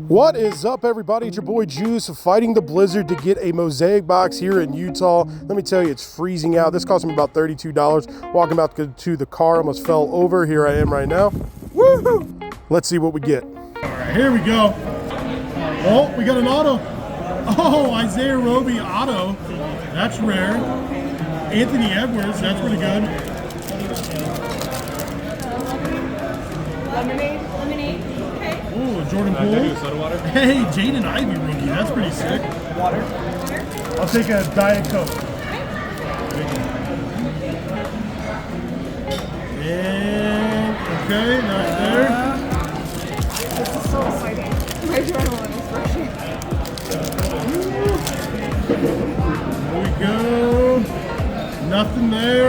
What is up, everybody? It's your boy Juice fighting the blizzard to get a mosaic box here in Utah. Let me tell you, it's freezing out. This cost me about $32. Walking about to the car, almost fell over. Here I am right now. Woohoo! Let's see what we get. All right, here we go. Oh, we got an auto. Oh, Isaiah Roby auto. That's rare. Anthony Edwards, that's pretty good. Lemonade. Okay. Oh, Jordan Poole. Soda water? Hey, Jaden Ivey rookie. That's pretty sick. Water. I'll take a Diet Coke. And, okay, not there. This is so exciting. My adrenaline is rushing. There we go. Nothing there.